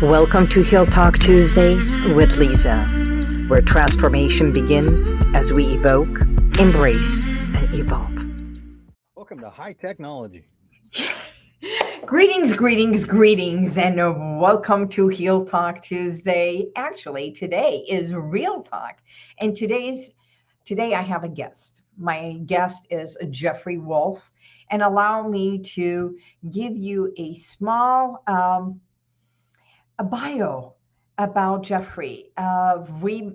Welcome to Heal Talk Tuesdays with Liza, where transformation begins as we evoke, embrace, and evolve. Welcome to high technology. Greetings, and welcome to Heal Talk Tuesday. Actually, today is Real Talk, and today I have a guest. My guest is Jeffery Wolfe, and allow me to give you a small a bio about Jeffery. Jeffery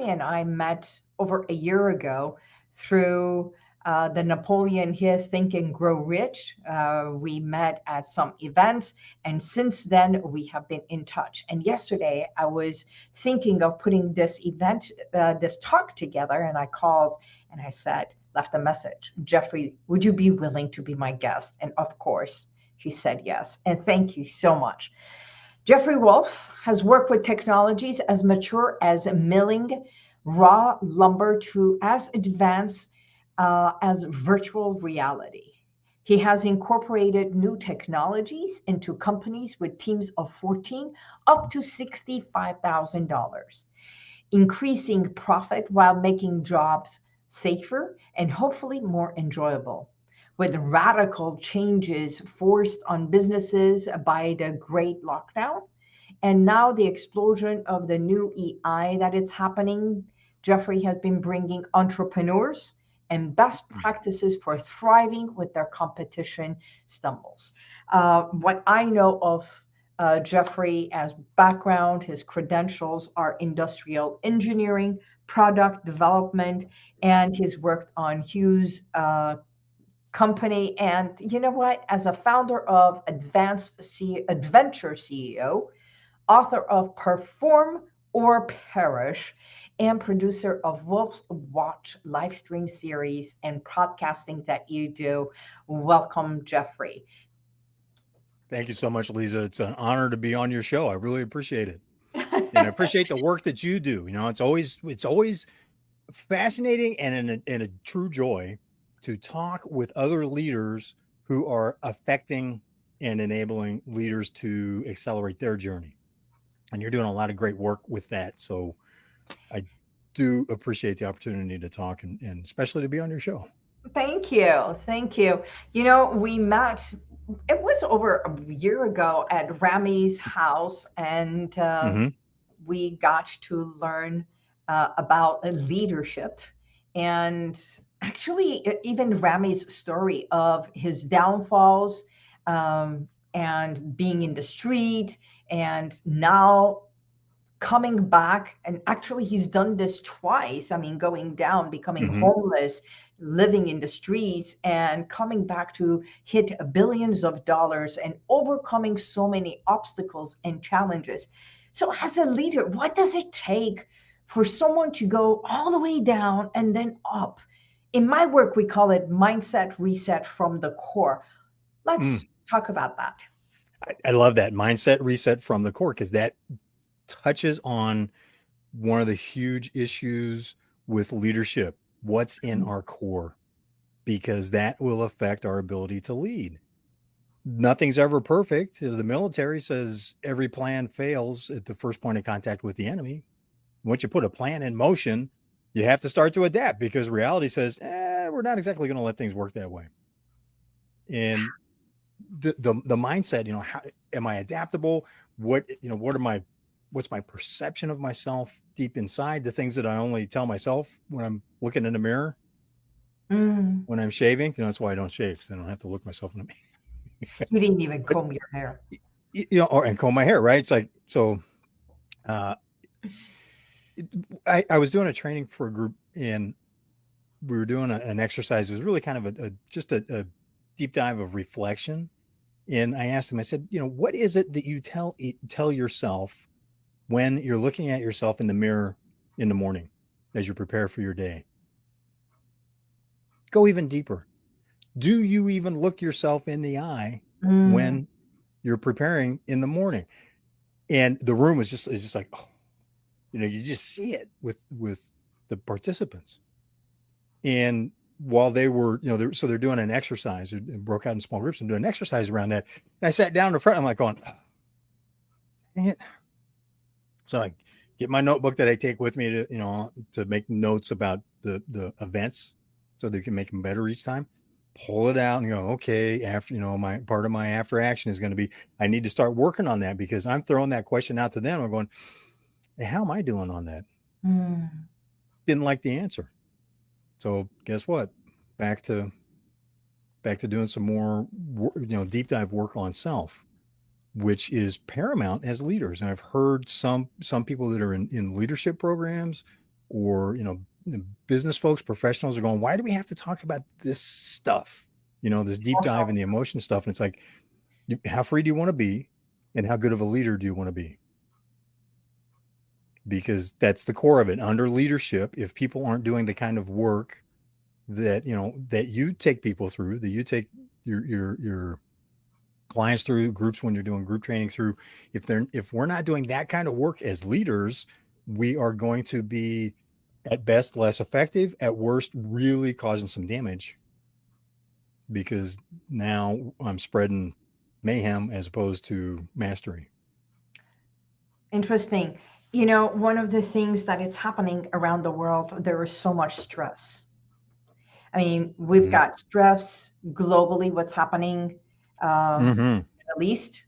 and I met over a year ago through the Napoleon Hill Think and Grow Rich. We met at some events, and since then we have been in touch. And yesterday I was thinking of putting this event, this talk together, and I called and I said, left a message, Jeffery, would you be willing to be my guest? And of course, he said yes. And thank you so much. Jeffery Wolfe has worked with technologies as mature as milling raw lumber to as advanced as virtual reality. He has incorporated new technologies into companies with teams of 14 up to $65,000, increasing profit while making jobs safer and hopefully more enjoyable. With radical changes forced on businesses by the great lockdown, and now the explosion of the new AI that it's happening, Jeffery has been bringing entrepreneurs and best practices for thriving with their competition stumbles. What I know of Jeffery as background, his credentials are industrial engineering, product development, and he's worked on Hughes company. And you know what? As a founder of Adventure CEO, author of Perform or Perish, and producer of Wolf's Watch live stream series and podcasting that you do. Welcome, Jeffery. Thank you so much, Liza. It's an honor to be on your show. I really appreciate it. And I appreciate the work that you do. You know, it's always fascinating and a true joy to talk with other leaders who are affecting and enabling leaders to accelerate their journey. And you're doing a lot of great work with that. So I do appreciate the opportunity to talk and especially to be on your show. Thank you. Thank you. You know, we met, it was over a year ago at Rami's house, and we got to learn about leadership. And actually, even Rami's story of his downfalls and being in the street, and now coming back. And actually, he's done this twice. I mean, going down, becoming homeless, living in the streets, and coming back to hit billions of dollars and overcoming so many obstacles and challenges. So, as a leader, what does it take for someone to go all the way down and then up? In my work, we call it mindset reset from the core. Let's talk about that. I love that mindset reset from the core, because that touches on one of the huge issues with leadership. What's in our core? Because that will affect our ability to lead. Nothing's ever perfect. The military says every plan fails at the first point of contact with the enemy. Once you put a plan in motion, you have to start to adapt, because reality says, we're not exactly going to let things work that way. And the mindset, you know, how am I adaptable? What's my perception of myself deep inside? The things that I only tell myself when I'm looking in the mirror, when I'm shaving. You know, that's why I don't shave, because I don't have to look myself in the mirror. You didn't even comb your hair. You know, and comb my hair, right? It's like, so I was doing a training for a group, and we were doing an exercise. It was really kind of just a deep dive of reflection. And I asked him, I said, you know, what is it that you tell yourself when you're looking at yourself in the mirror in the morning as you prepare for your day? Go even deeper. Do you even look yourself in the eye when you're preparing in the morning? And the room is just like, oh, you know, you just see it with the participants. And while they were, you know, they're doing an exercise, and broke out in small groups and doing an exercise around that. And I sat down in front, I'm like going, dang it. So I get my notebook that I take with me to make notes about the events so they can make them better each time. Pull it out and go, okay, after, my part of my after action is going to be, I need to start working on that, because I'm throwing that question out to them. I'm going, hey, how am I doing on that? Didn't like the answer. So guess what? Back to doing some more, deep dive work on self, which is paramount as leaders. And I've heard some people that are in leadership programs, or, business folks, professionals, are going, why do we have to talk about this stuff? This deep dive in the emotion stuff. And it's like, how free do you want to be? And how good of a leader do you want to be? Because that's the core of it. Under leadership, if people aren't doing the kind of work that, that you take people through, that you take your clients through, groups when you're doing group training through, if we're not doing that kind of work as leaders, we are going to be at best less effective, at worst really causing some damage, because now I'm spreading mayhem as opposed to mastery. Interesting. One of the things that is happening around the world, there is so much stress. I mean, we've got stress globally, what's happening in the Middle East,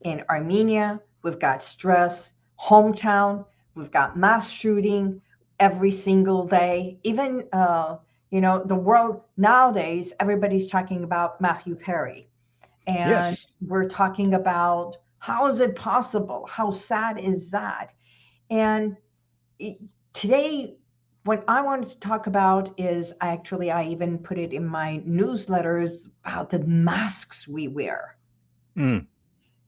in Armenia. We've got stress, hometown. We've got mass shooting every single day. Even, the world nowadays, everybody's talking about Matthew Perry. And we're talking about, how is it possible? How sad is that? And today, what I wanted to talk about is, I even put it in my newsletters, about the masks we wear.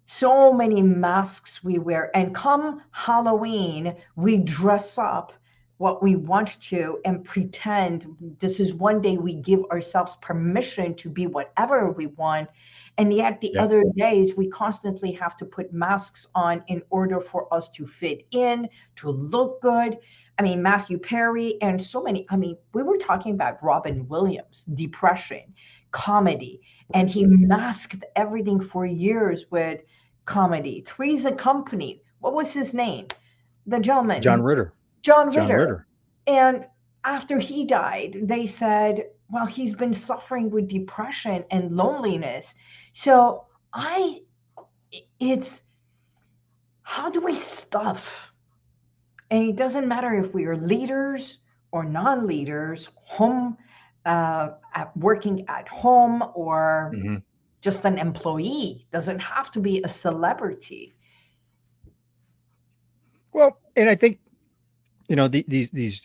So many masks we wear. And come Halloween, we dress up what we want to and pretend this is one day we give ourselves permission to be whatever we want. And yet the other days we constantly have to put masks on in order for us to fit in, to look good. I mean, Matthew Perry and so many, we were talking about Robin Williams, depression, comedy, and he masked everything for years with comedy. Three's a Company. What was his name? The gentleman. John Ritter. John Ritter. And after he died, they said, well, he's been suffering with depression and loneliness. So it's, how do we stuff? And it doesn't matter if we are leaders or non-leaders, working at home, or just an employee. Doesn't have to be a celebrity. Well, and I think, these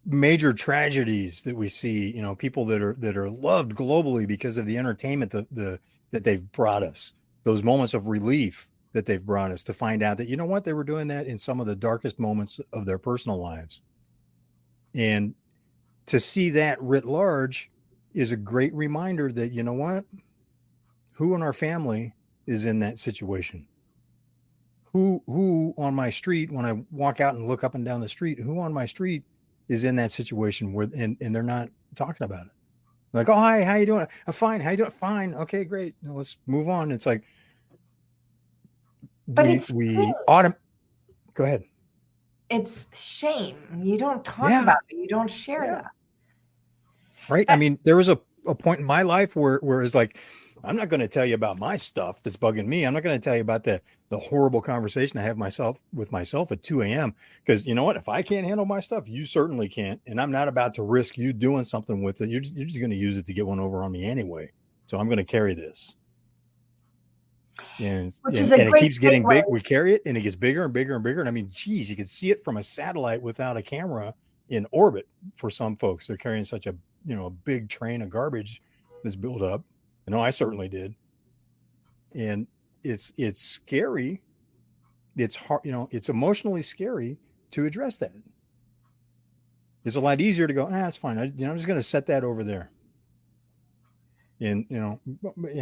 major tragedies that we see, people that are loved globally because of the entertainment that they've brought us, those moments of relief that they've brought us, to find out that, they were doing that in some of the darkest moments of their personal lives. And to see that writ large is a great reminder that, who in our family is in that situation? Who on my street, when I walk out and look up and down the street, who on my street is in that situation where, and they're not talking about it. Like, oh, hi, how you doing? I'm fine. How you doing? Fine. Okay, great. Let's move on. It's like, but go ahead. It's shame. You don't talk about it. You don't share that. Right. I mean, there was a point in my life where it's like, I'm not going to tell you about my stuff that's bugging me. I'm not going to tell you about the horrible conversation I have with myself at 2 a.m. Because you know what? If I can't handle my stuff, you certainly can't. And I'm not about to risk you doing something with it. You're just going to use it to get one over on me anyway. So I'm going to carry this. And it keeps getting big. We carry it and it gets bigger and bigger and bigger. And I mean, geez, you could see it from a satellite without a camera in orbit for some folks. They're carrying such a big train of garbage that's built up. I certainly did. And it's scary. It's hard, it's emotionally scary to address that. It's a lot easier to go, it's fine. I'm just going to set that over there. And,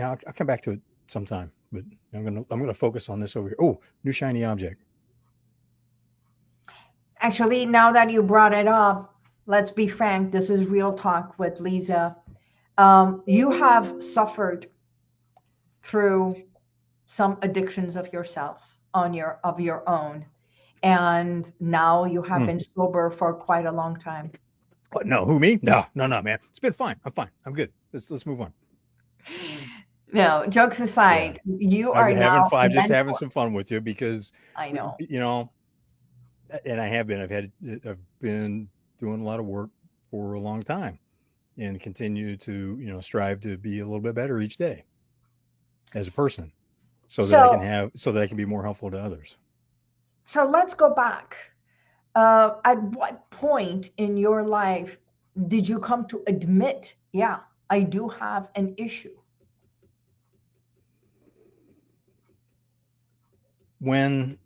I'll come back to it sometime, but I'm going to focus on this over here. Oh, new shiny object. Actually, now that you brought it up, let's be frank. This is Real Talk with Liza. You have suffered through some addictions of yourself. of your own, and now you have Mm. been sober for quite a long time. What? No, who, me? No, man. It's been fine. I'm fine. I'm good. Let's move on. No, jokes Yeah. aside, you I'm are having now fun. a I'm just having mentor. some fun with you because, I know. you know, and I've been doing a lot of work for a long time and continue to, strive to be a little bit better each day as a person so that So, I can be more helpful to others. so let's go back. At what point in your life did you come to admit, yeah, I do have an issue? When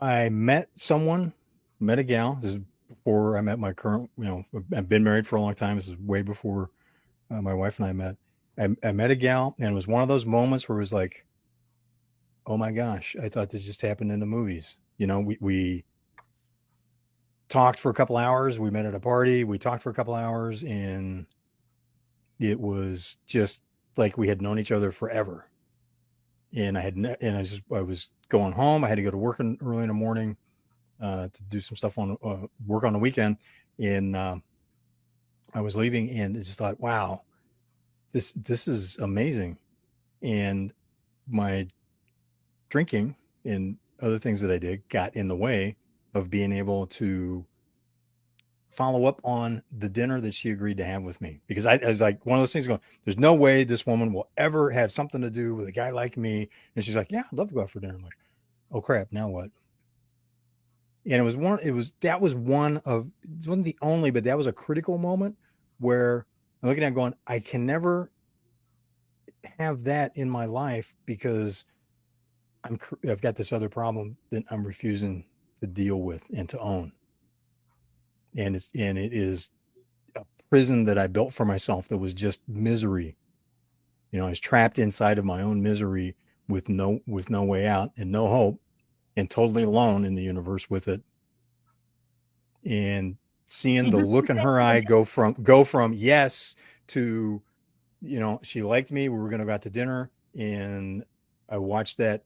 I met a gal, this is before I met my current, I've been married for a long time. This is way before my wife and I met. I met a gal, and it was one of those moments where it was like, oh my gosh, I thought this just happened in the movies. We talked for a couple hours. We met at a party. We talked for a couple hours, and it was just like we had known each other forever. And I was going home. I had to go to work early in the morning to do some stuff on work on the weekend, and I was leaving, and I just thought, wow, this is amazing. And my drinking and other things that I did got in the way of being able to follow up on the dinner that she agreed to have with me, because I was like, one of those things going, there's no way this woman will ever have something to do with a guy like me. And she's like, yeah, I'd love to go out for dinner. I'm like, oh crap, now what? And it wasn't the only, but that was a critical moment where I'm looking at it going, I can never have that in my life because I've got this other problem that I'm refusing to deal with and to own. And it is a prison that I built for myself that was just misery. I was trapped inside of my own misery with no way out and no hope, and totally alone in the universe with it. And seeing Did the you look think in that her you eye would go from yes to, she liked me. We were going to go out to dinner, and I watched that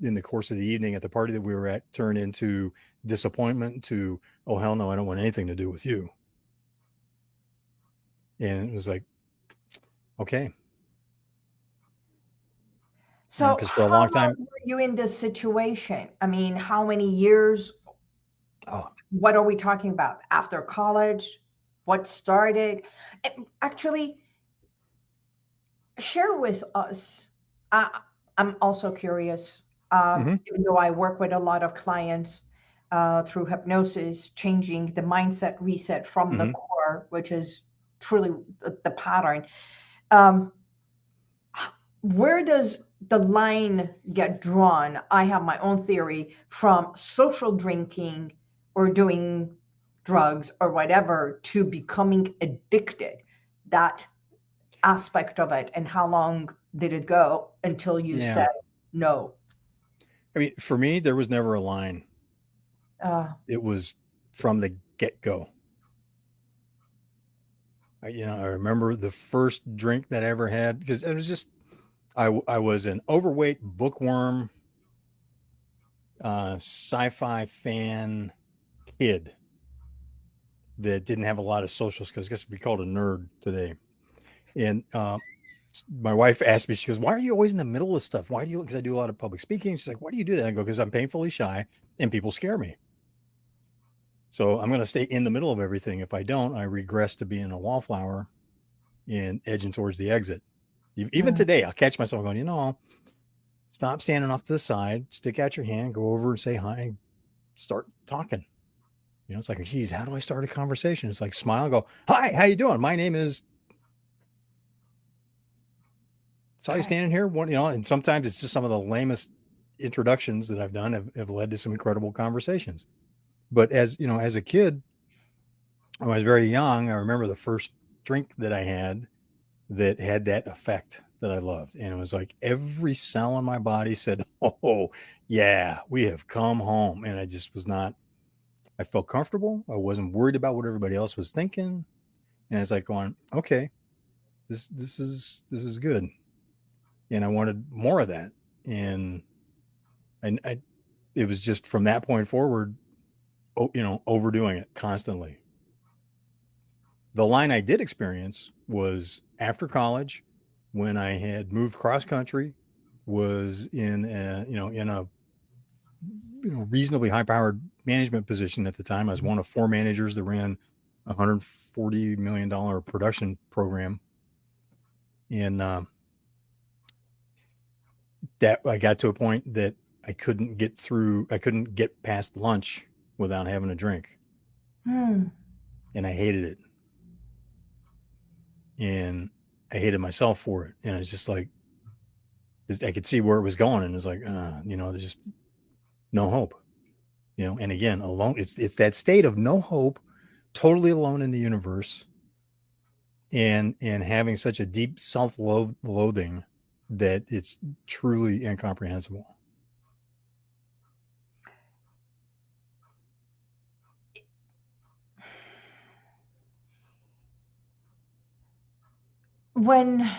in the course of the evening at the party that we were at turn into disappointment to, oh hell no, I don't want anything to do with you. And it was like, okay. So, Because for a how long long time, were you in this situation? I mean, how many years? oh, What are we talking about? After college? What started? Actually, share with us. I'm also curious, mm-hmm, even though I work with a lot of clients through hypnosis, changing the mindset reset from the mm-hmm. core, which is truly the pattern. Um, where does the line get drawn? I have my own theory from social drinking or doing drugs or whatever to becoming addicted. That aspect of it, and how long did it go until you Yeah. said no? I mean, for me, there was never a line. Uh, It was from the get go. I remember the first drink that I ever had, because it was just, I was an overweight bookworm, sci-fi fan kid that didn't have a lot of social skills. I guess we'd be called a nerd today. And my wife asked me, she goes, why are you always in the middle of stuff? Why do you, because I do a lot of public speaking. She's like, why do you do that? I go, because I'm painfully shy and people scare me. So I'm going to stay in the middle of everything. If I don't, I regress to being a wallflower and edging towards the exit. Even mm. today, I'll catch myself going, stop standing off to the side, stick out your hand, go over and say hi, start talking. It's like, geez, how do I start a conversation? It's like, smile and go, hi, how you doing? My name is, saw you standing here. And sometimes it's just some of the lamest introductions that I've done have led to some incredible conversations. But as a kid, when I was very young, I remember the first drink that I had that had that effect that I loved. And it was like every cell in my body said, oh, yeah, we have come home. And I just was not, I felt comfortable. I wasn't worried about what everybody else was thinking. And it's like going, okay, this is good. And I wanted more of that. And And it was just from that point forward, overdoing it constantly. The line I did experience was after college, when I had moved cross country, was in a reasonably high powered management position at the time. I was one of 4 managers that ran a $140 million production program. And that I got to a point that I couldn't get past lunch without having a drink. And I hated it. And I hated myself for it. And it's just like, I could see where it was going. And it's like, there's just no hope, and again, alone, it's that state of no hope, totally alone in the universe, and having such a deep self-loathing that it's truly incomprehensible. When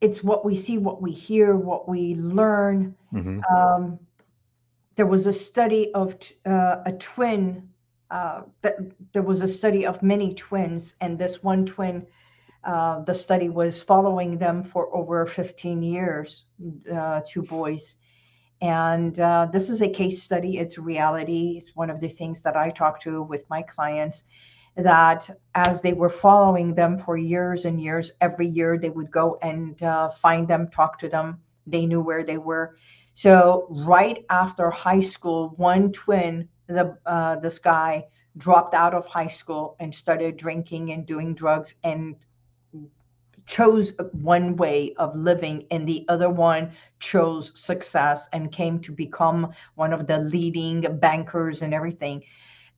it's what we see, what we hear, what we learn. Mm-hmm. There was a study of a twin. There was a study of many twins, and this one twin, the study was following them for over 15 years, 2 boys. And this is a case study. It's reality. It's one of the things that I talk to with my clients, that as they were following them for years and years, every year they would go and find them, talk to them. They knew where they were. So right after high school, one twin, this guy, dropped out of high school and started drinking and doing drugs and chose one way of living, and the other one chose success and came to become one of the leading bankers and everything.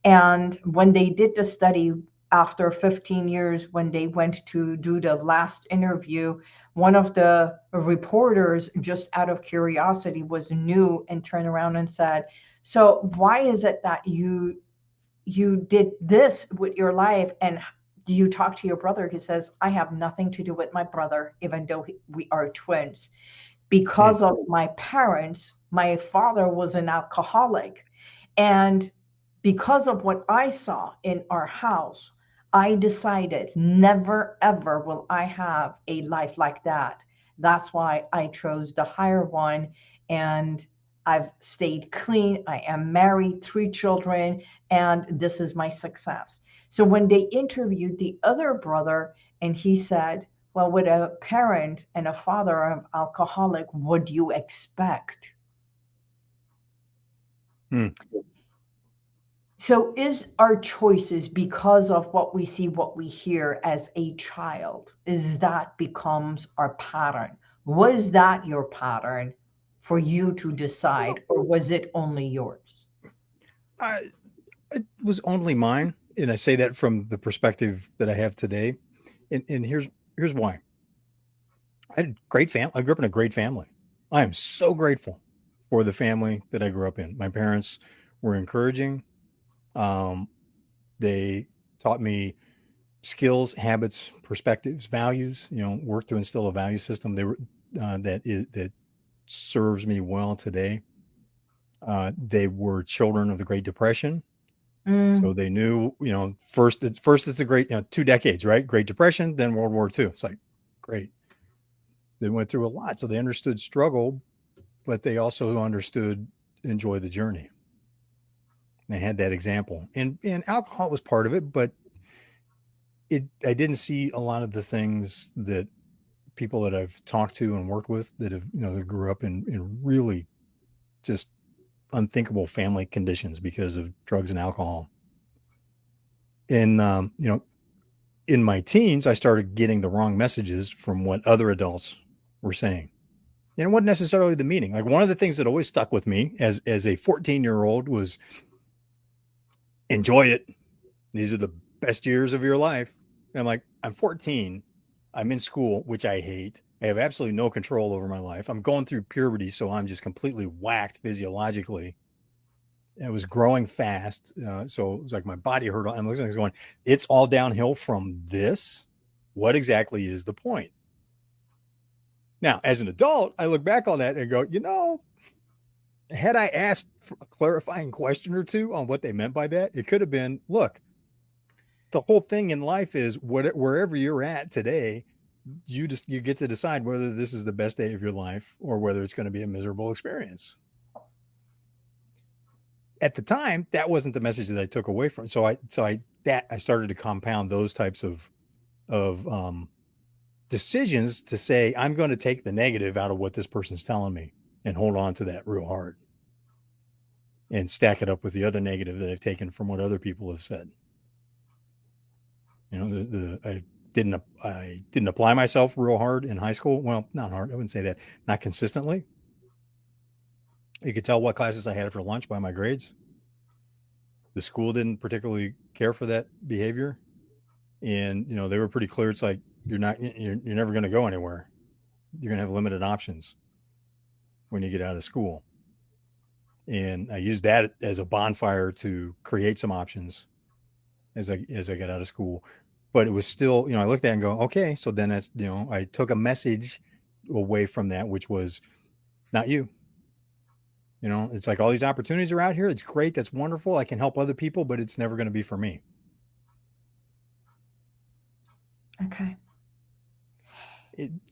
And when they did the study after 15 years, when they went to do the last interview, one of the reporters, just out of curiosity, was new and turned around and said, so why is it that you did this with your life? And do you talk to your brother? He says, I have nothing to do with my brother, even though we are twins. Because of my parents, my father was an alcoholic. And because of what I saw in our house, I decided never, ever will I have a life like that. That's why I chose the higher one. And I've stayed clean. I am married, 3 children, and this is my success. So when they interviewed the other brother, and he said, well, with a parent and a father of alcoholic, what do you expect? So is our choices because of what we see, what we hear as a child, is that becomes our pattern? Was that your pattern for you to decide, or was it only yours? It was only mine. And I say that from the perspective that I have today. And here's why. I had a great family. I grew up in a great family. I am so grateful for the family that I grew up in. My parents were encouraging. They taught me skills, habits, perspectives, values, work to instill a value system that serves me well today. They were children of the Great Depression. So they knew, first it's the great, 2 decades, right? Great Depression, then World War II. It's like, great. They went through a lot. So they understood struggle, but they also understood enjoy the journey. They had that example, and alcohol was part of it, but I didn't see a lot of the things that people that I've talked to and worked with that have, that grew up in really just unthinkable family conditions because of drugs and alcohol. And, in my teens, I started getting the wrong messages from what other adults were saying. And it wasn't necessarily the meaning. Like, one of the things that always stuck with me as a 14-year-old was, enjoy it. These are the best years of your life. And I'm like, I'm 14. I'm in school, which I hate. I have absolutely no control over my life. I'm going through puberty, so I'm just completely whacked physiologically. It was growing fast. So it was like my body hurt. I'm going, it's all downhill from this. What exactly is the point? Now, as an adult, I look back on that and go, had I asked a clarifying question or two on what they meant by that, it could have been, look, the whole thing in life is wherever you're at today, you get to decide whether this is the best day of your life or whether it's going to be a miserable experience. At the time, that wasn't the message that I took away from. So I started to compound those types of decisions to say, I'm going to take the negative out of what this person's telling me and hold on to that real hard and stack it up with the other negative that I've taken from what other people have said. I didn't apply myself real hard in high school. Well, not hard. I wouldn't say that. Not consistently. You could tell what classes I had for lunch by my grades. The school didn't particularly care for that behavior. And, they were pretty clear. It's like, you're never going to go anywhere. You're going to have limited options when you get out of school. And I used that as a bonfire to create some options as I got out of school. But it was still, I looked at it and go, okay, so then that's, I took a message away from that, which was not you. It's like all these opportunities are out here. It's great. That's wonderful. I can help other people, but it's never going to be for me. Okay.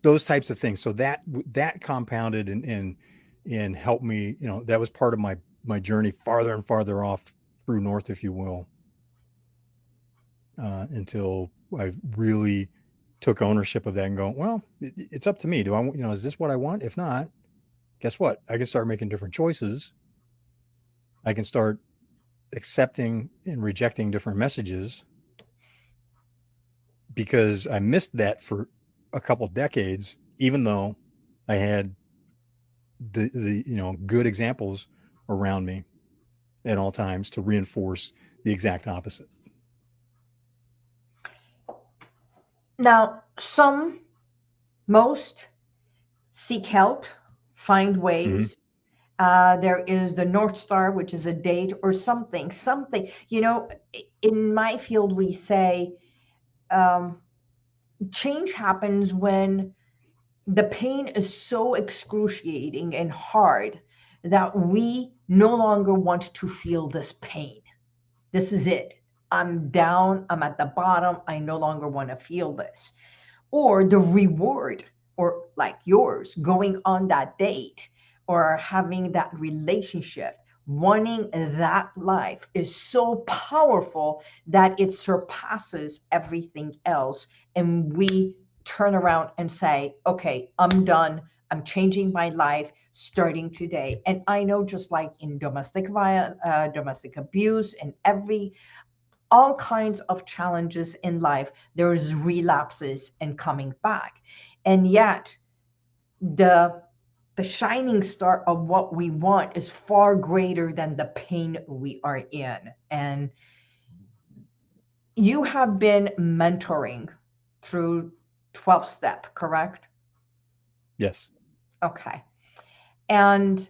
Those types of things. So that compounded and helped me, that was part of my journey farther and farther off through north, if you will. Until I really took ownership of that and go, well, it's up to me. Do I want, is this what I want? If not, guess what? I can start making different choices. I can start accepting and rejecting different messages, because I missed that for a couple decades, even though I had the good examples around me at all times to reinforce the exact opposite. Now, most seek help, find ways. Mm-hmm. There is the North Star, which is a date or something. In my field, we say change happens when the pain is so excruciating and hard that we no longer want to feel this pain. This is it. I'm down, I'm at the bottom, I no longer want to feel this. Or the reward, or like yours, going on that date or having that relationship, wanting that life is so powerful that it surpasses everything else. And we turn around and say, okay, I'm done. I'm changing my life starting today. And I know, just like in domestic violence, domestic abuse, and all kinds of challenges in life, there's relapses and coming back. And yet the shining star of what we want is far greater than the pain we are in. And you have been mentoring through 12-step, correct? Yes. Okay. And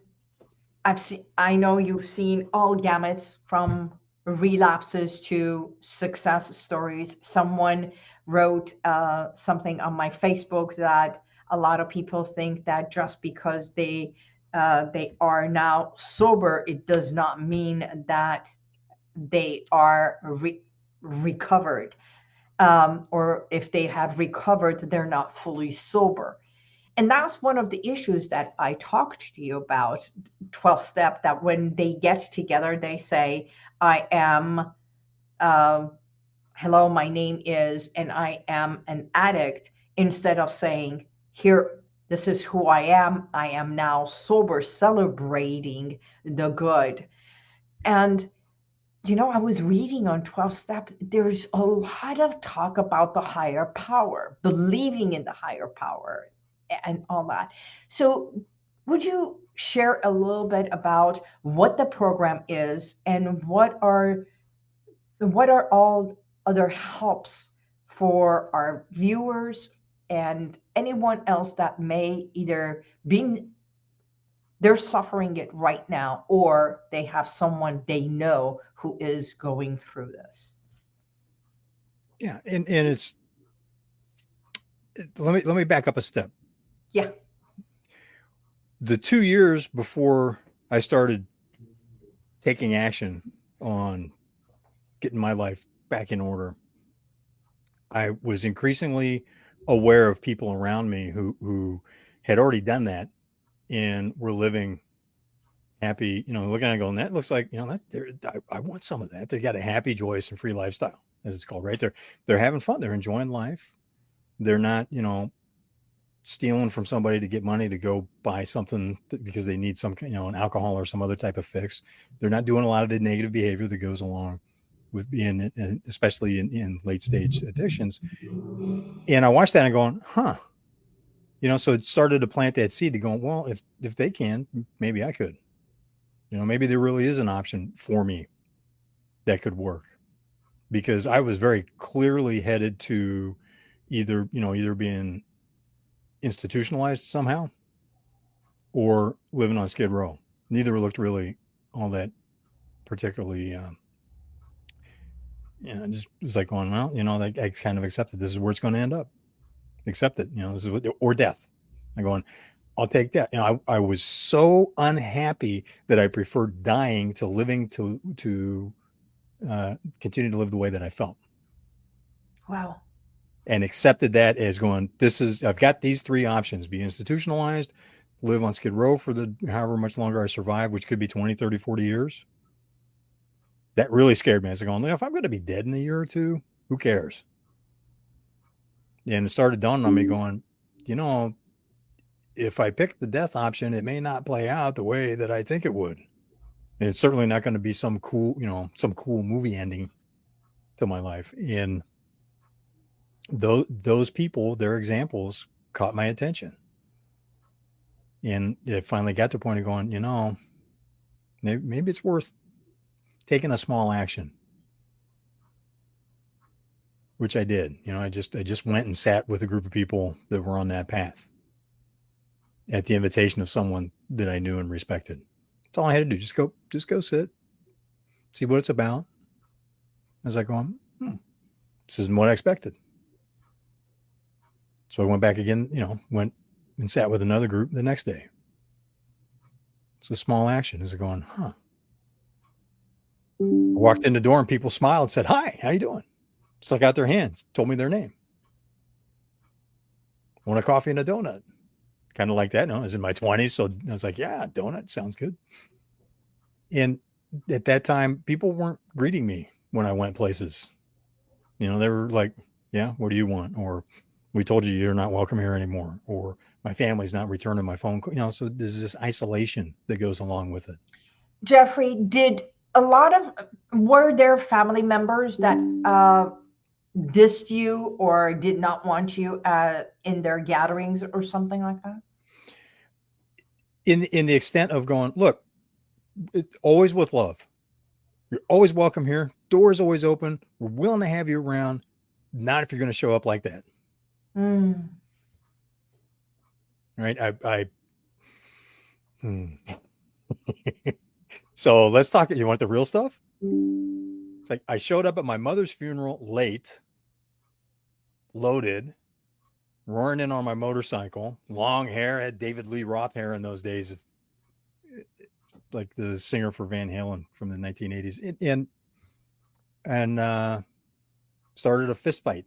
I know you've seen all gamuts from relapses to success stories. Someone wrote something on my Facebook that a lot of people think that just because they are now sober, it does not mean that they are recovered. Or if they have recovered, they're not fully sober. And that's one of the issues that I talked to you about, 12-step, that when they get together, they say, I am, hello, my name is, and I am an addict, instead of saying, here, this is who I am now sober, celebrating the good. And, I was reading on 12 steps, there's a lot of talk about the higher power, believing in the higher power, and all that. So would you share a little bit about what the program is and what are all other helps for our viewers and anyone else that may either they're suffering it right now, or they have someone they know who is going through this? Yeah. And it's let me back up a step. Yeah. The 2 years before I started taking action on getting my life back in order, I was increasingly aware of people around me who had already done that and were living happy, looking at it going, that looks like, I want some of that. They got a happy, joyous, and free lifestyle, as it's called, right? They're having fun. They're enjoying life. They're not, stealing from somebody to get money to go buy something because they need some, an alcohol or some other type of fix. They're not doing a lot of the negative behavior that goes along with being, especially in late stage addictions. And I watched that and going, so it started to plant that seed to go, well, if they can, maybe I could, maybe there really is an option for me that could work, because I was very clearly headed to either being institutionalized somehow or living on Skid Row. Neither looked really all that particularly, just was like going, well, I kind of accepted this is where it's going to end up. Accept it. This is or death. I'm going, I'll take that. I was so unhappy that I preferred dying to living to continue to live the way that I felt. Wow. And accepted that as going, I've got these three options: be institutionalized, live on Skid Row for the however much longer I survive, which could be 20, 30, 40 years. That really scared me. I was going, if I'm going to be dead in a year or two, who cares? And it started dawning on me going, if I pick the death option, it may not play out the way that I think it would. And it's certainly not going to be some cool movie ending to my life. And those people, their examples caught my attention. And it finally got to the point of going, maybe it's worth taking a small action, which I did. I just went and sat with a group of people that were on that path at the invitation of someone that I knew and respected. That's all I had to do. Just go sit, see what it's about. I was like going, this isn't what I expected. So I went back again, went and sat with another group the next day. It's a small action. Is it going, I walked in the door and people smiled and said, hi, how you doing? Stuck out their hands, told me their name. Want a coffee and a donut? Kind of like that. No, I was in my 20s. So I was like, yeah, donut sounds good. And at that time, people weren't greeting me when I went places. They were like, yeah, what do you want? Or we told you you're not welcome here anymore. Or my family's not returning my phone call. So there's this isolation that goes along with it. Jeffrey, were there family members that dissed you or did not want you in their gatherings or something like that? In the extent of going, look, always with love. You're always welcome here. Doors always open. We're willing to have you around. Not if you're going to show up like that. Right. So let's talk. You want the real stuff? It's like I showed up at my mother's funeral late, loaded, roaring in on my motorcycle, long hair, had David Lee Roth hair in those days, like the singer for Van Halen from the 1980s, and started a fist fight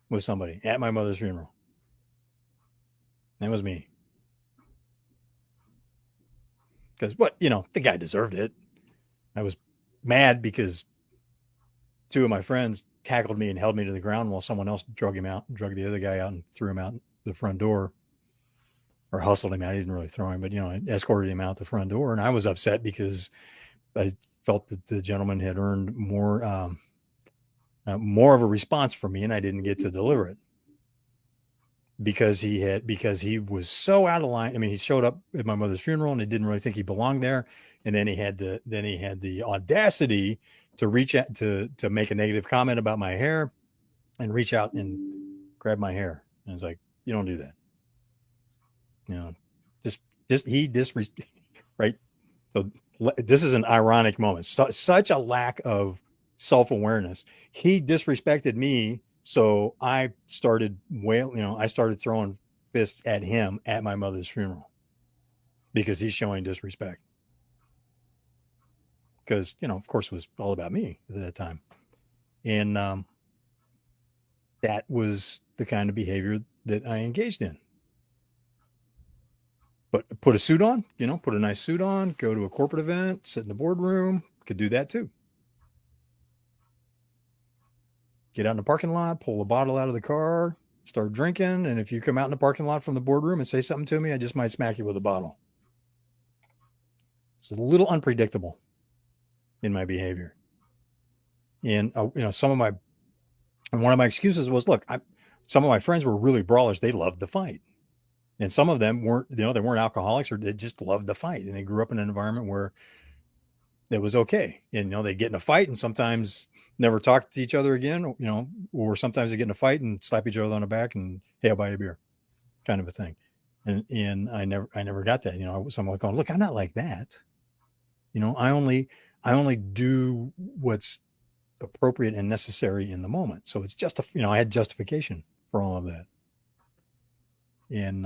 with somebody at my mother's funeral. That was me. Because the guy deserved it. I was mad because two of my friends tackled me and held me to the ground while someone else drug the other guy out and threw him out the front door, or hustled him out. I didn't really throw him, but escorted him out the front door. And I was upset because I felt that the gentleman had earned more of a response from me, and I didn't get to deliver it because he was so out of line. I mean, he showed up at my mother's funeral and I didn't really think he belonged there. And then he had the audacity to reach out to make a negative comment about my hair and reach out and grab my hair. And I was like, you don't do that. Right. So this is an ironic moment. Such a lack of self-awareness. He disrespected me So I started I started throwing fists at him at my mother's funeral because he's showing disrespect. Because, of course, it was all about me at that time. And that was the kind of behavior that I engaged in. But put a suit on, put a nice suit on, go to a corporate event, sit in the boardroom, could do that too. Get out in the parking lot, pull a bottle out of the car, start drinking. And if you come out in the parking lot from the boardroom and say something to me, I just might smack you with a bottle. It's a little unpredictable in my behavior. And, one of my excuses was, look, some of my friends were really brawlers. They loved the fight. And some of them weren't, they weren't alcoholics, or they just loved the fight. And they grew up in an environment where it was okay. And, they'd get in a fight and sometimes never talk to each other again, or sometimes they get in a fight and slap each other on the back and, hey, I'll buy you a beer, kind of a thing. And I never got that, so I'm like, oh, look, I'm not like that. I only do what's appropriate and necessary in the moment. So it's just, I had justification for all of that. And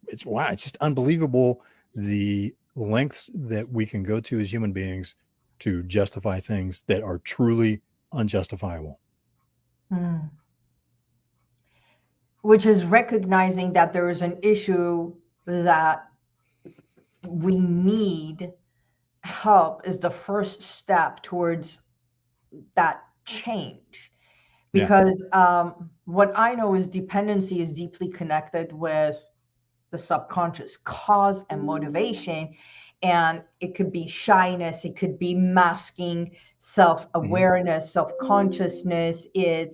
it's just unbelievable the lengths that we can go to as human beings to justify things that are truly unjustifiable. Which is recognizing that there is an issue that we need help is the first step towards that change. Because what I know is dependency is deeply connected with the subconscious cause and motivation. And it could be shyness, it could be masking, self-awareness, self-consciousness. It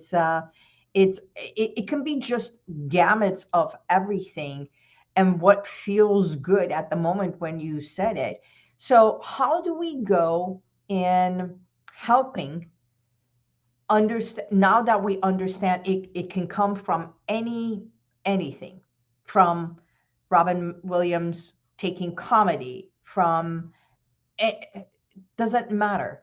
can be just gamuts of everything and what feels good at the moment when you said it. So how do we go in helping understand, now that we understand it can come from anything, from Robin Williams taking comedy, from it doesn't matter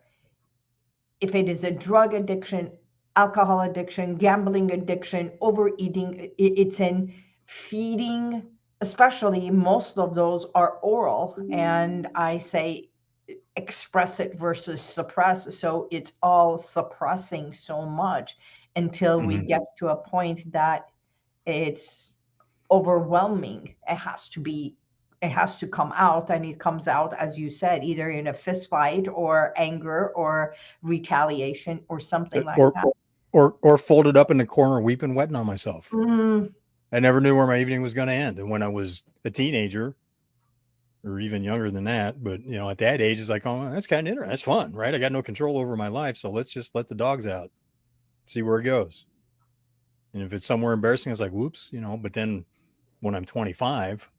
if it is a drug addiction, alcohol addiction, gambling addiction, overeating, it's in feeding, especially most of those are oral. And I say express it versus suppress. So it's all suppressing so much until we get to a point that it's overwhelming. It has to come out, and it comes out, as you said, either in a fist fight or anger or retaliation or something like that. Or folded up in the corner, weeping, wetting on myself. I never knew where my evening was going to end. And when I was a teenager, or even younger than that, but at that age, it's like, oh, that's kind of interesting. That's fun, right? I got no control over my life, so let's just let the dogs out, see where it goes. And if it's somewhere embarrassing, it's like, whoops, But then when I'm 25,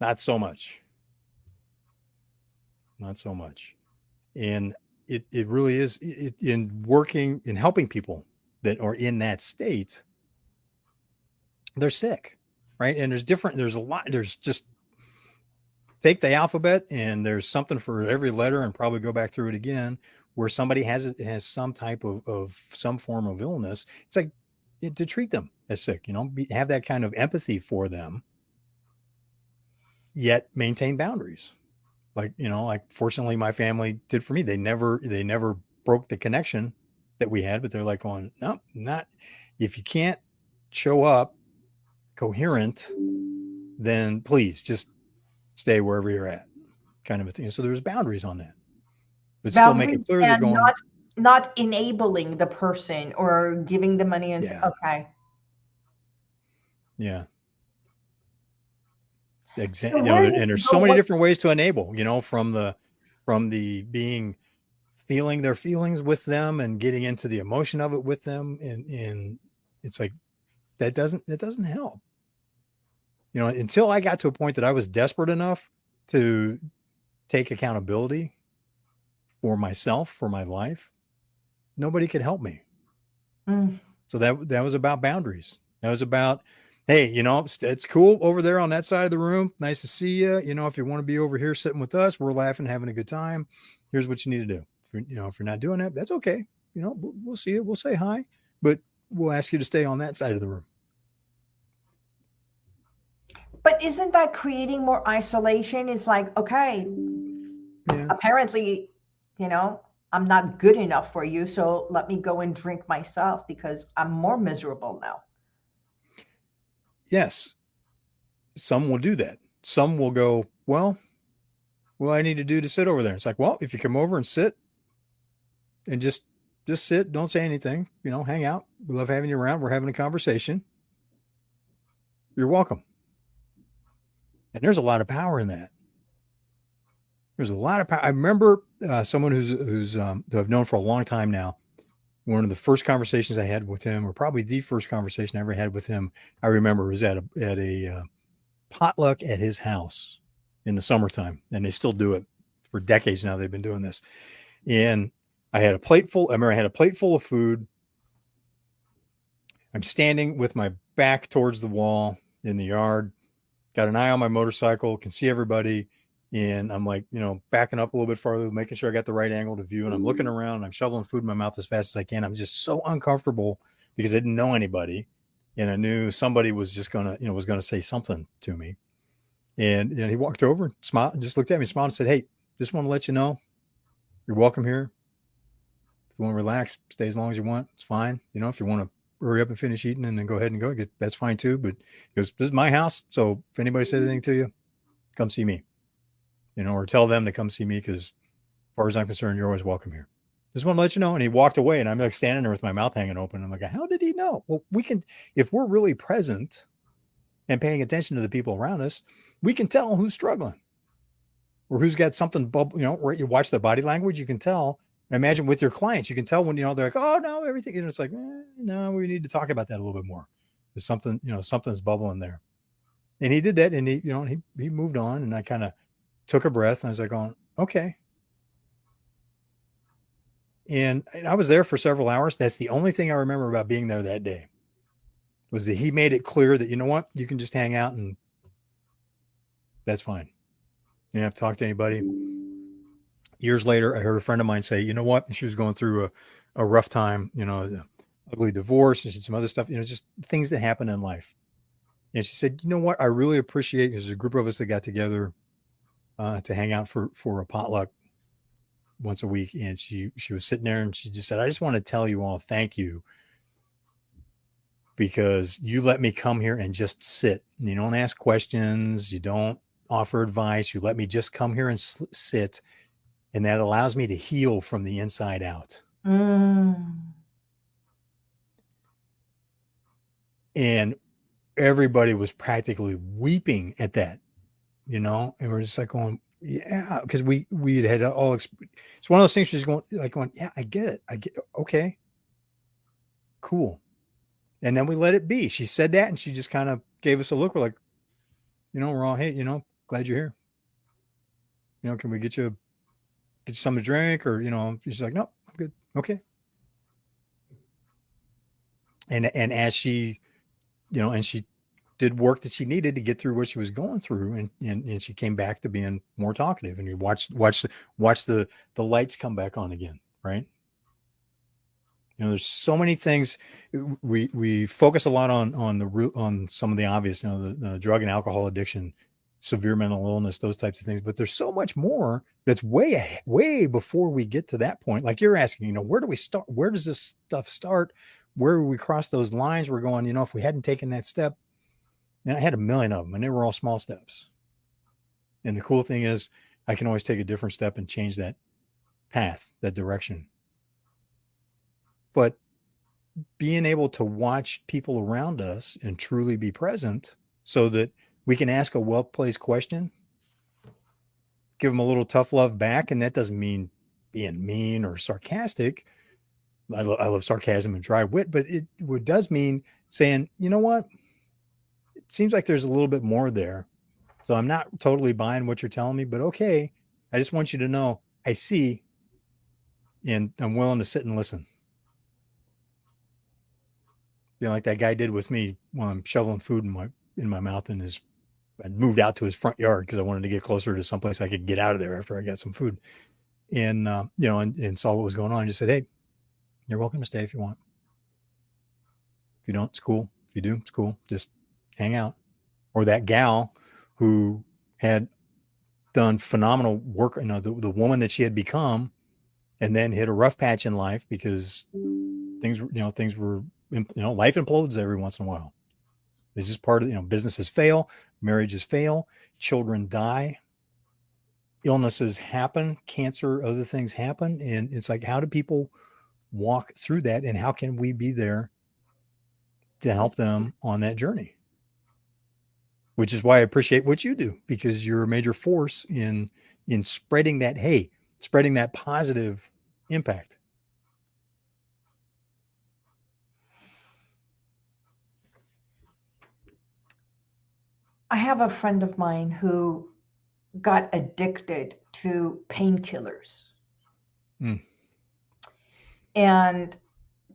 not so much. And it really is in working, in helping people that are in that state. They're sick, right? And there's just take the alphabet and there's something for every letter, and probably go back through it again, where somebody has some type of some form of illness. It's like to treat them as sick, have that kind of empathy for them, yet maintain boundaries. Like fortunately my family did for me. They never broke the connection that we had, but they're like going, no, not if you can't show up coherent, then please just stay wherever you're at, kind of a thing. So there's boundaries on that, but still make it clear they're going, not enabling the person or giving the money and okay. Yeah. Exactly. And there's so many different ways to enable, from the feeling their feelings with them and getting into the emotion of it with them. And it's like, that doesn't help. Until I got to a point that I was desperate enough to take accountability for myself, for my life, nobody could help me. So that was about boundaries. That was about, hey, it's cool over there on that side of the room. Nice to see you. If you want to be over here sitting with us, we're laughing, having a good time. Here's what you need to do. If you're not doing that, that's okay. we'll see it. We'll say hi, but we'll ask you to stay on that side of the room. But isn't that creating more isolation? It's like, okay, Yeah. apparently, I'm not good enough for you, so let me go and drink myself because I'm more miserable now. Yes. Some will do that. Some will go, well, what do I need to do to sit over there? It's like, well, if you come over and sit and just sit, don't say anything, hang out. We love having you around. We're having a conversation. You're welcome. And there's a lot of power in that. There's a lot of power. I remember someone who I've known for a long time now. One of the first conversations I had with him, or probably the first conversation I ever had with him, I remember was at a potluck at his house in the summertime, and they still do it for decades now. They've been doing this, and I had a plate full. I remember I had a plate full of food. I'm standing with my back towards the wall in the yard, got an eye on my motorcycle, can see everybody. And I'm like, backing up a little bit farther, making sure I got the right angle to view. And I'm looking around and I'm shoveling food in my mouth as fast as I can. I'm just so uncomfortable because I didn't know anybody. And I knew somebody was just going to, say something to me. And he walked over and smiled, just looked at me, smiled and said, "Hey, just want to let you know, you're welcome here. If you want to relax, stay as long as you want. It's fine. If you want to hurry up and finish eating and then go ahead and go, that's fine too. But this is my house. So if anybody says anything to you, come see me. Or tell them to come see me because as far as I'm concerned, you're always welcome here. Just want to let you know." And he walked away and I'm like standing there with my mouth hanging open. I'm like, how did he know? Well, we can, if we're really present and paying attention to the people around us, we can tell who's struggling or who's got something where you watch the body language, you can tell. And imagine with your clients, you can tell when, they're like, "Oh no, everything." And it's like, no, we need to talk about that a little bit more. There's something, something's bubbling there. And he did that. And he moved on, and I kind of took a breath and I was like, going, okay. And I was there for several hours. That's the only thing I remember about being there that day, was that he made it clear that, you can just hang out and that's fine. You don't have to talk to anybody. Years later, I heard a friend of mine say, "You know what?" She was going through a rough time, ugly divorce and some other stuff, just things that happen in life. And she said, "You know what? I really appreciate," there's a group of us that got together to hang out for a potluck once a week. And she was sitting there and she just said, "I just want to tell you all, thank you, because you let me come here and just sit. You don't ask questions. You don't offer advice. You let me just come here and sit. And that allows me to heal from the inside out." And everybody was practically weeping at that, and we're just like going, yeah, because we had all, it's one of those things she's going, yeah, I get it. Okay, cool. And then we let it be. She said that and she just kind of gave us a look. We're like, we're all, "Hey, glad you're here. Can we get you something to drink?" Or, she's like, "No, I'm good." Okay. And as she, and she did work that she needed to get through what she was going through. And she came back to being more talkative, and you watch the lights come back on again. Right. There's so many things. We focus a lot on some of the obvious, the drug and alcohol addiction, severe mental illness, those types of things. But there's so much more that's way before we get to that point. Like you're asking, where do we start? Where does this stuff start? Where do we cross those lines? We're going, if we hadn't taken that step, and I had a million of them, and they were all small steps. And the cool thing is I can always take a different step and change that path, that direction. But being able to watch people around us and truly be present so that we can ask a well-placed question, give them a little tough love back. And that doesn't mean being mean or sarcastic. I love sarcasm and dry wit, but it does mean saying, "You know what? It seems like there's a little bit more there. So I'm not totally buying what you're telling me, but okay, I just want you to know I see, and I'm willing to sit and listen." Like that guy did with me when I'm shoveling food in my mouth, and I moved out to his front yard because I wanted to get closer to someplace I could get out of there after I got some food, and and saw what was going on. I just said, "Hey, You're welcome to stay if you want. If you don't, it's cool. If you do, it's cool. Just hang out. Or that gal who had done phenomenal work, the woman that she had become, and then hit a rough patch in life because things were, life implodes every once in a while. It's just part of, businesses fail, marriages fail, children die, illnesses happen, cancer, other things happen. And it's like, how do people walk through that? And how can we be there to help them on that journey? Which is why I appreciate what you do, because you're a major force in spreading that positive impact. I have a friend of mine who got addicted to painkillers. Mm. And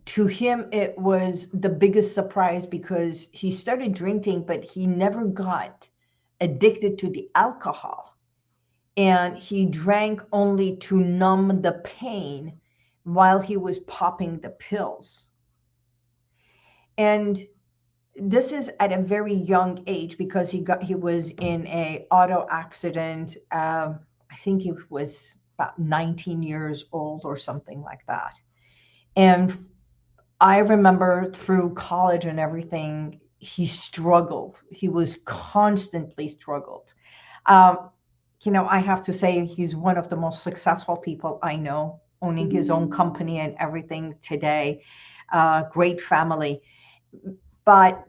to him, it was the biggest surprise because he started drinking, but he never got addicted to the alcohol. And he drank only to numb the pain while he was popping the pills. And this is at a very young age because he was in a auto accident. I think he was about 19 years old or something like that. And I remember through college and everything, he struggled. He was constantly struggled. I have to say he's one of the most successful people I know, owning his own company and everything today. Great family. But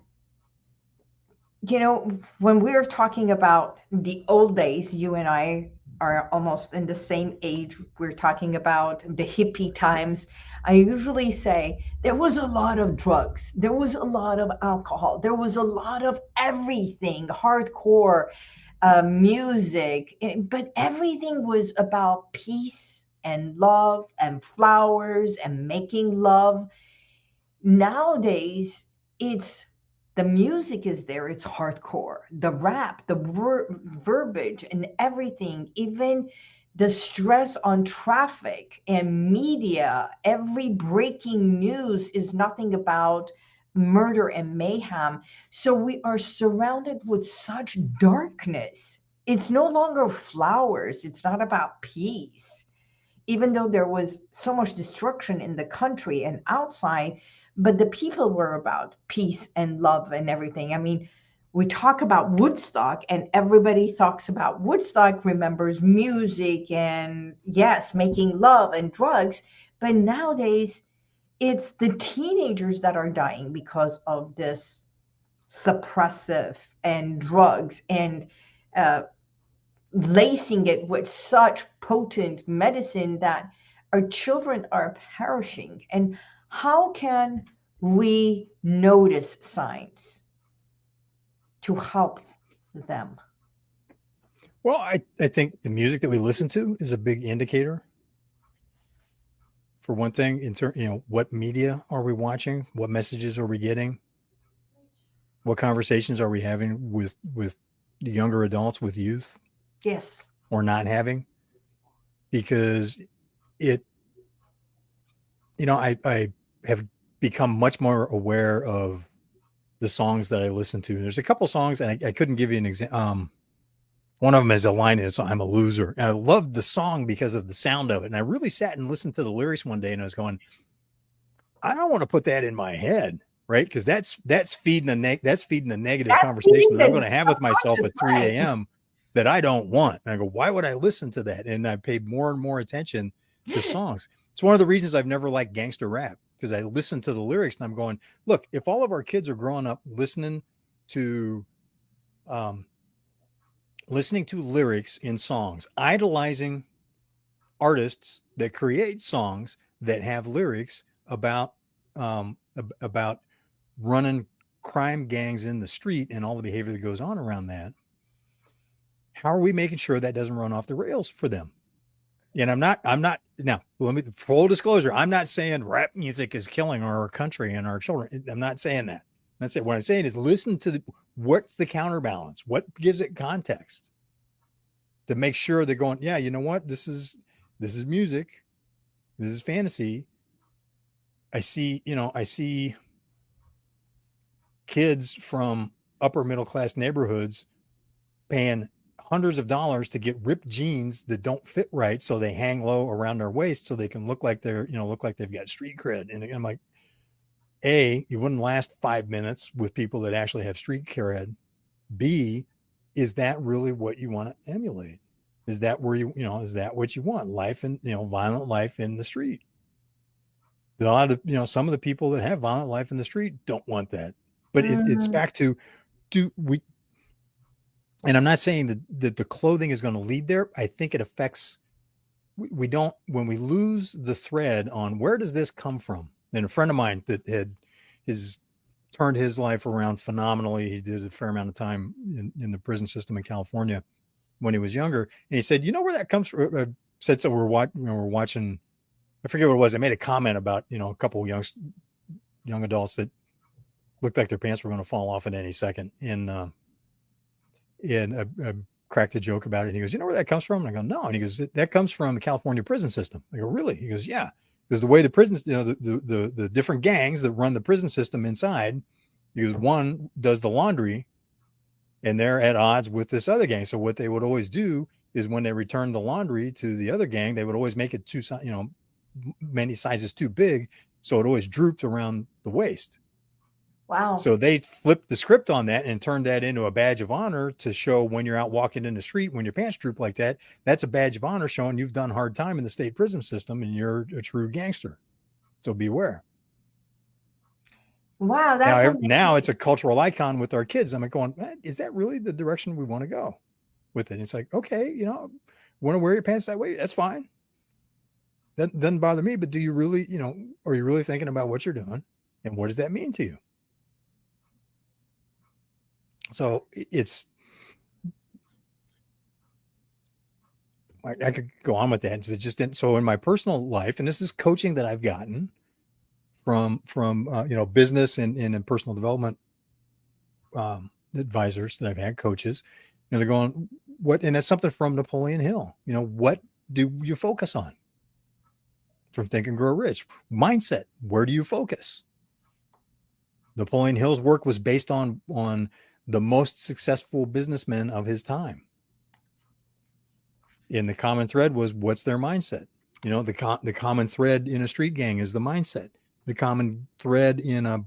when we're talking about the old days, you and I are almost in the same age. We're talking about the hippie times. I usually say there was a lot of drugs, there was a lot of alcohol, there was a lot of everything, hardcore music, but everything was about peace and love and flowers and making love. Nowadays, it's the music is there, it's hardcore, the rap, the verbiage and everything, even the stress on traffic and media. Every breaking news is nothing about murder and mayhem. So we are surrounded with such darkness. It's no longer flowers, it's not about peace, even though there was so much destruction in the country and outside, but the people were about peace and love and everything. I mean, we talk about Woodstock and everybody talks about Woodstock, remembers music and yes, making love and drugs. But nowadays, it's the teenagers that are dying because of this suppressive and drugs and uh, lacing it with such potent medicine that our children are perishing. And how can we notice signs to help them? Well, I think the music that we listen to is a big indicator. For one thing, what media are we watching? What messages are we getting? What conversations are we having with the younger adults, with youth? Yes. Or not having? Because I have become much more aware of the songs that I listen to. There's a couple songs, and I couldn't give you an example. One of them is a line is "I'm a loser," and I loved the song because of the sound of it. And I really sat and listened to the lyrics one day, and I was going, "I don't want to put that in my head, right? Because that's feeding the negative conversation that I'm going to have with myself at 3 a.m. that I don't want." And I go, "Why would I listen to that?" And I paid more and more attention to songs. It's one of the reasons I've never liked gangster rap, because I listen to the lyrics and I'm going, look, if all of our kids are growing up listening to lyrics in songs, idolizing artists that create songs that have lyrics about running crime gangs in the street and all the behavior that goes on around that, how are we making sure that doesn't run off the rails for them? And I'm not now, let me, full disclosure, I'm not saying rap music is killing our country and our children. I'm not saying that. That's it. What I'm saying is listen to what's the counterbalance, what gives it context, to make sure they're going, yeah, you know what, this is music, this is fantasy, I see kids from upper middle class neighborhoods paying hundreds of dollars to get ripped jeans that don't fit right, so they hang low around their waist so they can look like they've got street cred. And I'm like, A, you wouldn't last 5 minutes with people that actually have street cred. B, is that really what you want to emulate? Is that where is that what you want? Life in, violent life in the street. A lot of, some of the people that have violent life in the street don't want that. But it's back to, and I'm not saying that the clothing is going to lead there. I think it affects, when we lose the thread on where does this come from? And a friend of mine that had turned his life around phenomenally. He did a fair amount of time in the prison system in California when he was younger. And he said, where that comes from? I said, so we're watching, I forget what it was. I made a comment about, a couple of young adults that looked like their pants were going to fall off at any second. And I cracked a joke about it. And he goes, where that comes from? And I go, no. And he goes, that comes from the California prison system. I go, really? He goes, yeah. Because the way the prisons, the different gangs that run the prison system inside, because one does the laundry and they're at odds with this other gang. So what they would always do is when they return the laundry to the other gang, they would always make it many sizes too big. So it always drooped around the waist. Wow. So they flipped the script on that and turned that into a badge of honor to show when you're out walking in the street, when your pants droop like that, that's a badge of honor showing you've done hard time in the state prison system and you're a true gangster. So beware. Wow. Now it's a cultural icon with our kids. I'm like going, is that really the direction we want to go with it? And it's like, okay, want to wear your pants that way? That's fine. That doesn't bother me. But do you really, are you really thinking about what you're doing? And what does that mean to you? So I could go on with that. It's just so in my personal life, and this is coaching that I've gotten from business and in personal development advisors that I've had, coaches, they're going, what, and that's something from Napoleon Hill. What do you focus on? From Think and Grow Rich. Mindset. Where do you focus? Napoleon Hill's work was based on the most successful businessmen of his time. And the common thread was, what's their mindset? The common thread in a street gang is the mindset. The common thread in a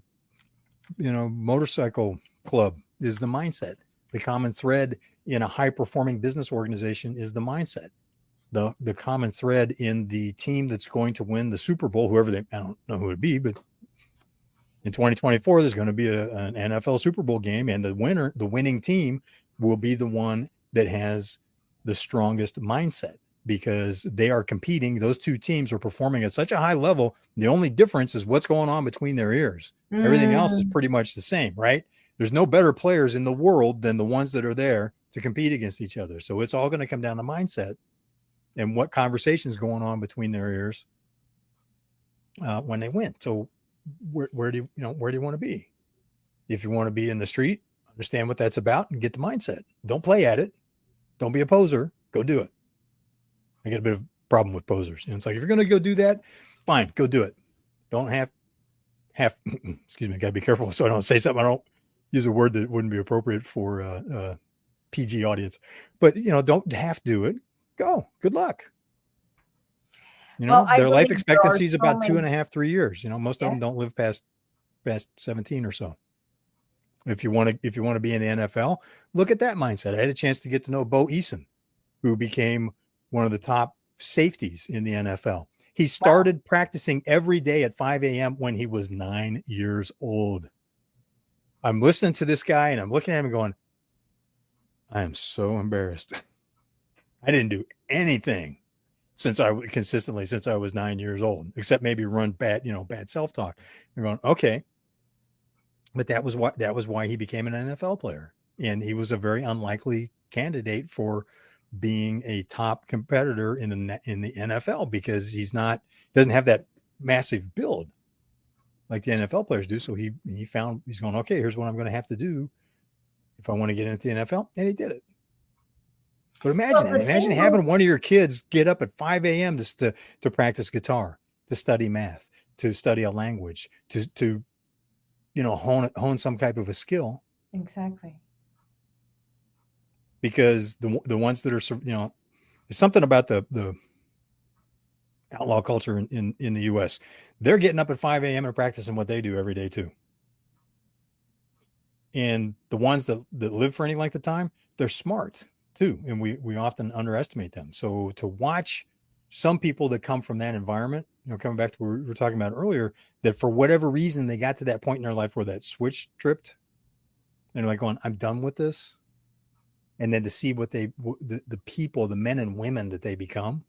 motorcycle club is the mindset. The common thread in a high performing business organization is the mindset. The common thread in the team that's going to win the Super Bowl, I don't know who it'd be, but in 2024, there's going to be an NFL Super Bowl game, and the winning team will be the one that has the strongest mindset, because they are competing. Those two teams are performing at such a high level. The only difference is what's going on between their ears. Everything else is pretty much the same, right? There's no better players in the world than the ones that are there to compete against each other. So it's all going to come down to mindset and what conversation's going on between their ears when they win. So where do you want to be? If you want to be in the street, understand what that's about and get the mindset. Don't play at it. Don't be a poser. Go do it. I get a bit of a problem with posers. It's like, if you're going to go do that, fine, go do it. Don't have, excuse me, I got to be careful so I don't say something. I don't use a word that wouldn't be appropriate for a PG audience, but don't have to do it. Go. Good luck. Their life expectancy is about 2.5, 3 years. Most of them don't live past 17 or so. If you want to be in the NFL, look at that mindset. I had a chance to get to know Bo Eason, who became one of the top safeties in the NFL. He started practicing every day at 5 a.m. when he was 9 years old. I'm listening to this guy and I'm looking at him and going, I am so embarrassed. I didn't do anything since I was 9 years old, except maybe run bad self-talk. You're going, okay. But that was why he became an NFL player. And he was a very unlikely candidate for being a top competitor in the NFL, because doesn't have that massive build like the NFL players do. So he's going, okay, here's what I'm going to have to do if I want to get into the NFL. And he did it. But imagine having one of your kids get up at 5 a.m. to practice guitar, to study math, to study a language, to hone some type of a skill, Exactly. because the ones that are, there's something about the outlaw culture in the US. They're getting up at 5 a.m. and practicing what they do every day too. And the ones that live for any length of time, they're smart too. And we often underestimate them. So to watch some people that come from that environment, coming back to what we were talking about earlier, that for whatever reason, they got to that point in their life where that switch tripped. And they're like going, I'm done with this. And then to see what the people, the men and women that they become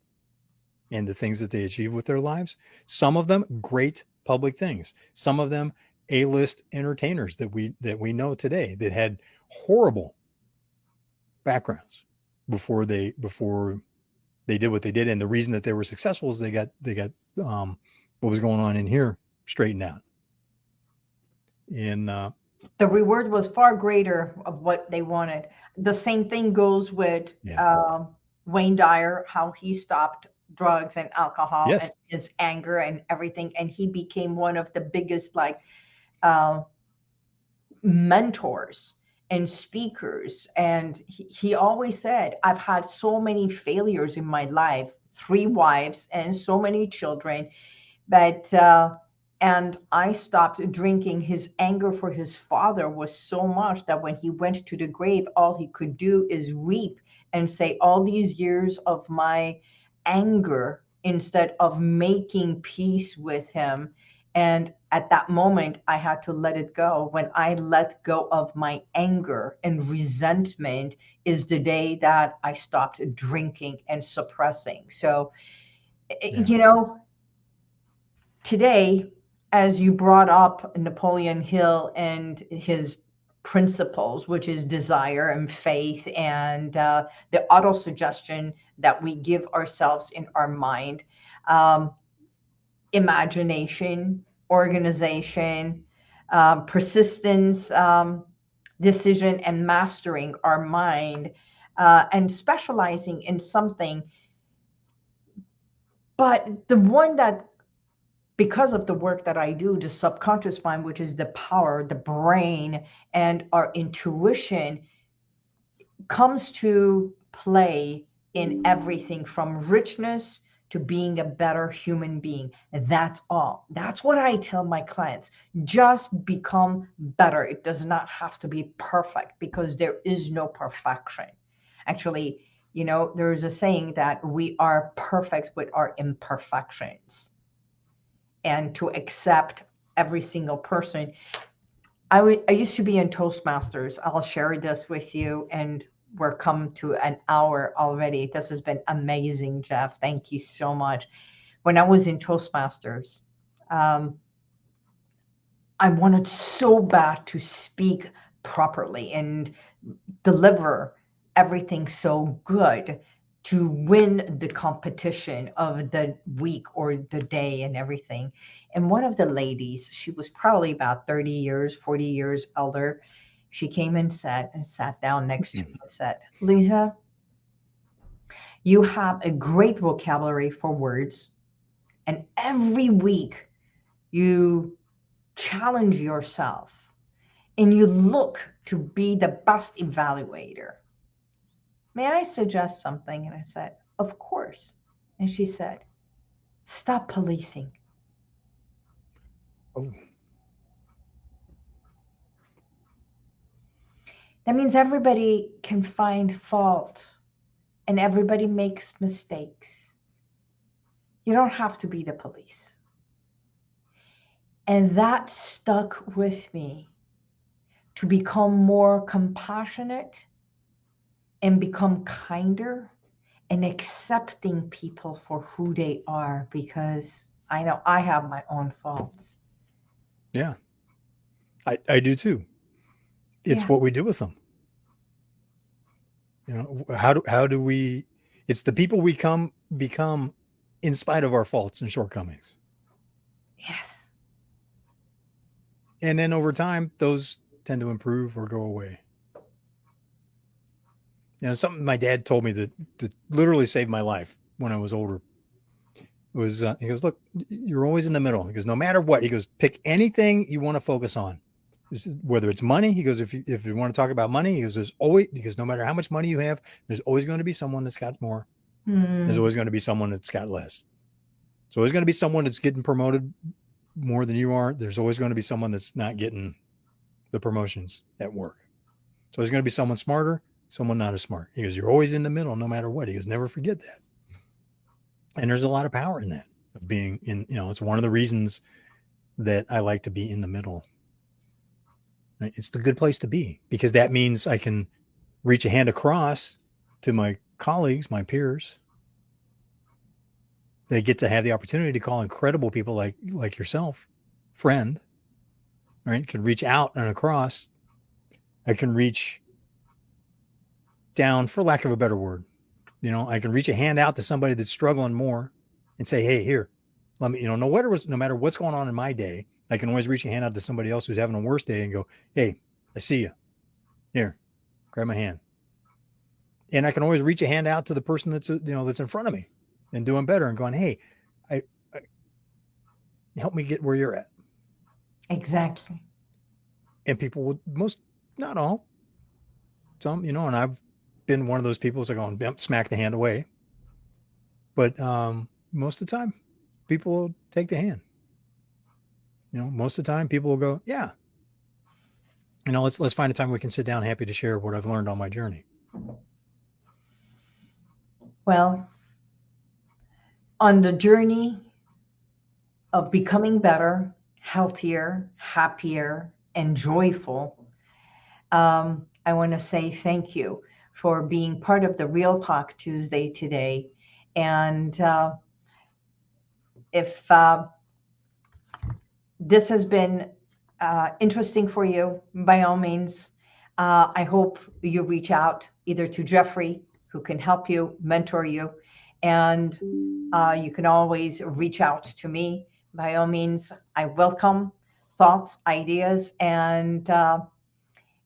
and the things that they achieve with their lives. Some of them great public things. Some of them A-list entertainers that we know today that had horrible backgrounds before they did what they did. And the reason that they were successful is they got what was going on in here straightened out. And the reward was far greater of what they wanted. The same thing goes with Wayne Dyer, how he stopped drugs and alcohol, yes, and his anger and everything. And he became one of the biggest mentors and speakers. And he always said, I've had so many failures in my life, 3 wives and so many children, but and I stopped drinking. His anger for his father was so much that when he went to the grave, all he could do is weep and say, all these years of my anger, instead of making peace with him. And at that moment, I had to let it go. When I let go of my anger and resentment is the day that I stopped drinking and suppressing. So, today, as you brought up Napoleon Hill and his principles, which is desire and faith and the auto-suggestion that we give ourselves in our mind, imagination, organization, persistence, decision, and mastering our mind, and specializing in something. But the one that, because of the work that I do, the subconscious mind, which is the power, the brain, and our intuition, comes to play in everything from richness to being a better human being. That's all. That's what I tell my clients. Just become better. It does not have to be perfect, because there is no perfection. Actually, there's a saying that we are perfect with our imperfections. And to accept every single person. I used to be in Toastmasters. I'll share this with you, and we're come to an hour already. This has been amazing, Jeff. Thank you so much. When I was in Toastmasters, I wanted so bad to speak properly and deliver everything so good to win the competition of the week or the day and everything. And one of the ladies, she was probably about 30 years, 40 years elder. She came and sat down next to me and said, Liza, you have a great vocabulary for words. And every week you challenge yourself and you look to be the best evaluator. May I suggest something? And I said, of course. And she said, stop policing. Oh. That means everybody can find fault and everybody makes mistakes. You don't have to be the police. And that stuck with me, to become more compassionate and become kinder and accepting people for who they are, because I know I have my own faults. Yeah, I do too. It's what we do with them. How do we, it's the people we become in spite of our faults and shortcomings. Yes. And then over time, those tend to improve or go away. Something my dad told me that literally saved my life when I was older. was, he goes, look, you're always in the middle. He goes, no matter what, he goes, pick anything you want to focus on. Whether it's money, he goes, if you want to talk about money, he goes, no matter how much money you have, there's always going to be someone that's got more. There's always going to be someone that's got less. There's always going to be someone that's getting promoted more than you are. There's always going to be someone that's not getting the promotions at work. So there's going to be someone smarter, someone not as smart. He goes, you're always in the middle, no matter what. He goes, never forget that. And there's a lot of power in that, of being in, it's one of the reasons that I like to be in the middle. It's the good place to be, because that means I can reach a hand across to my colleagues, my peers. They get to have the opportunity to call incredible people like yourself, friend, right? Can reach out and across. I can reach down, for lack of a better word. I can reach a hand out to somebody that's struggling more and say, hey, here, let me, no matter what's going on in my day, I can always reach a hand out to somebody else who's having a worse day and go, hey, I see you. Here, grab my hand. And I can always reach a hand out to the person that's in front of me and doing better and going, hey, I help me get where you're at. Exactly. And people would, not all, some, and I've been one of those people who's going, smack the hand away. But most of the time, people will take the hand. Most of the time, people will go, yeah. Let's find a time we can sit down, happy to share what I've learned on my journey. Well, on the journey of becoming better, healthier, happier, and joyful, I want to say thank you for being part of the Real Talk Tuesday today. And if this has been interesting for you, by all means, I hope you reach out either to Jeffrey, who can help you, mentor you, and you can always reach out to me. By all means, I welcome thoughts, ideas, and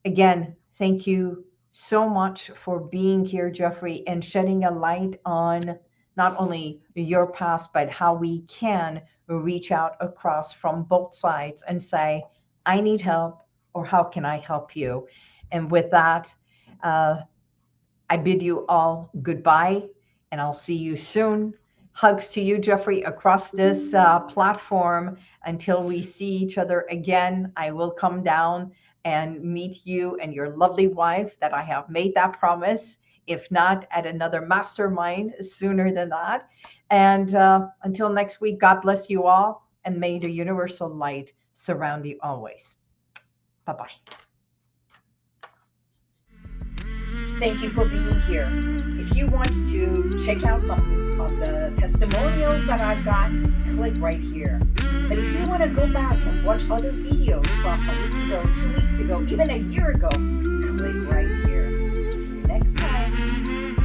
again, thank you so much for being here, Jeffrey, and shedding a light on not only your past, but how we can reach out across from both sides and say, I need help, or how can I help you? And with that, I bid you all goodbye, and I'll see you soon. Hugs to you, Jeffrey, across this platform. Until we see each other again, I will come down and meet you and your lovely wife, that I have made that promise, if not at another mastermind sooner than that. And until next week, God bless you all, and may the universal light surround you always. Bye-bye. Thank you for being here. If you want to check out some of the testimonials that I've got, click right here. But if you want to go back and watch other videos from a week ago, 2 weeks ago, even a year ago, click right here. See you next time.